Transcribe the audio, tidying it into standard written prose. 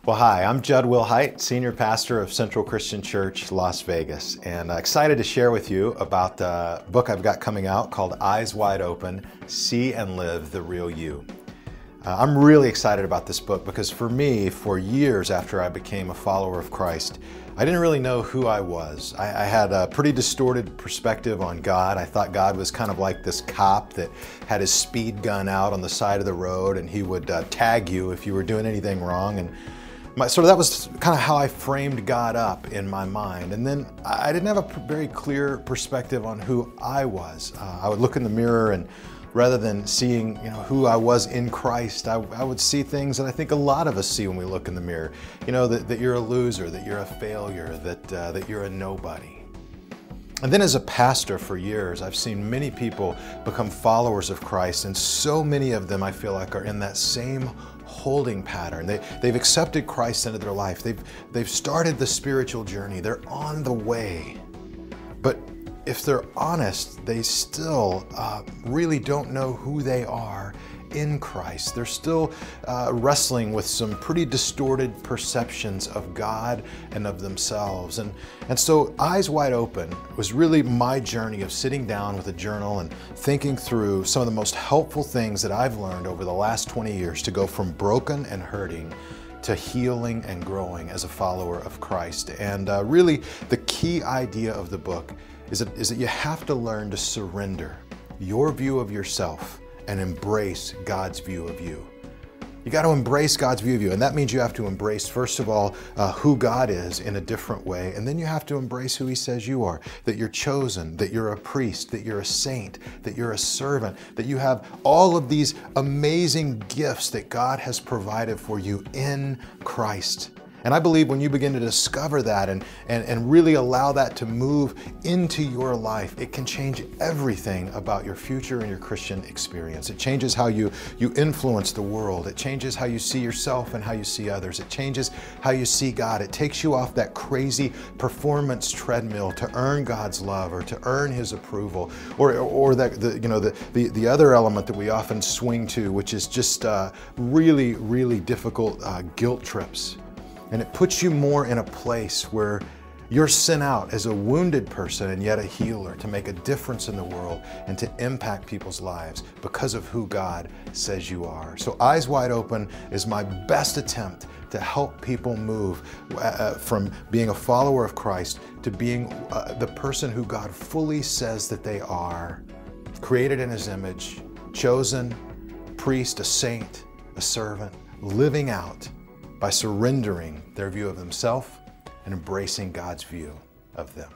Well, hi, I'm Jud Wilhite, Senior Pastor of Central Christian Church, Las Vegas, and excited to share with you about the book I've got coming out called Eyes Wide Open, See and Live the Real You. I'm really excited about this book because for me, for years after I became a follower of Christ, I didn't really know who I was. I had a pretty distorted perspective on God. I thought God was kind of like this cop that had his speed gun out on the side of the road and he would tag you if you were doing anything wrong. And that was kind of how I framed God up in my mind. And then I didn't have a very clear perspective on who I was. I would look in the mirror and rather than seeing who I was in Christ, I would see things that I think a lot of us see when we look in the mirror. That you're a loser, that you're a failure, that you're a nobody. And then as a pastor for years, I've seen many people become followers of Christ, and so many of them I feel like are in that same holding pattern. They've accepted Christ into their life. They've started the spiritual journey. They're on the way. But if they're honest, they still really don't know who they are in Christ. They're still wrestling with some pretty distorted perceptions of God and of themselves. And so Eyes Wide Open was really my journey of sitting down with a journal and thinking through some of the most helpful things that I've learned over the last 20 years to go from broken and hurting to healing and growing as a follower of Christ. And really the key idea of the book is that you have to learn to surrender your view of yourself and embrace God's view of you. You got to embrace God's view of you, and that means you have to embrace, first of all, who God is in a different way, and then you have to embrace who He says you are, that you're chosen, that you're a priest, that you're a saint, that you're a servant, that you have all of these amazing gifts that God has provided for you in Christ. And I believe when you begin to discover that and really allow that to move into your life, it can change everything about your future and your Christian experience. It changes how you influence the world. It changes how you see yourself and how you see others. It changes how you see God. It takes you off that crazy performance treadmill to earn God's love or to earn His approval, or the other element that we often swing to, which is just really, really difficult guilt trips. And it puts you more in a place where you're sent out as a wounded person and yet a healer to make a difference in the world and to impact people's lives because of who God says you are. So Eyes Wide Open is my best attempt to help people move from being a follower of Christ to being the person who God fully says that they are, created in His image, chosen, priest, a saint, a servant, living out by surrendering their view of themselves and embracing God's view of them.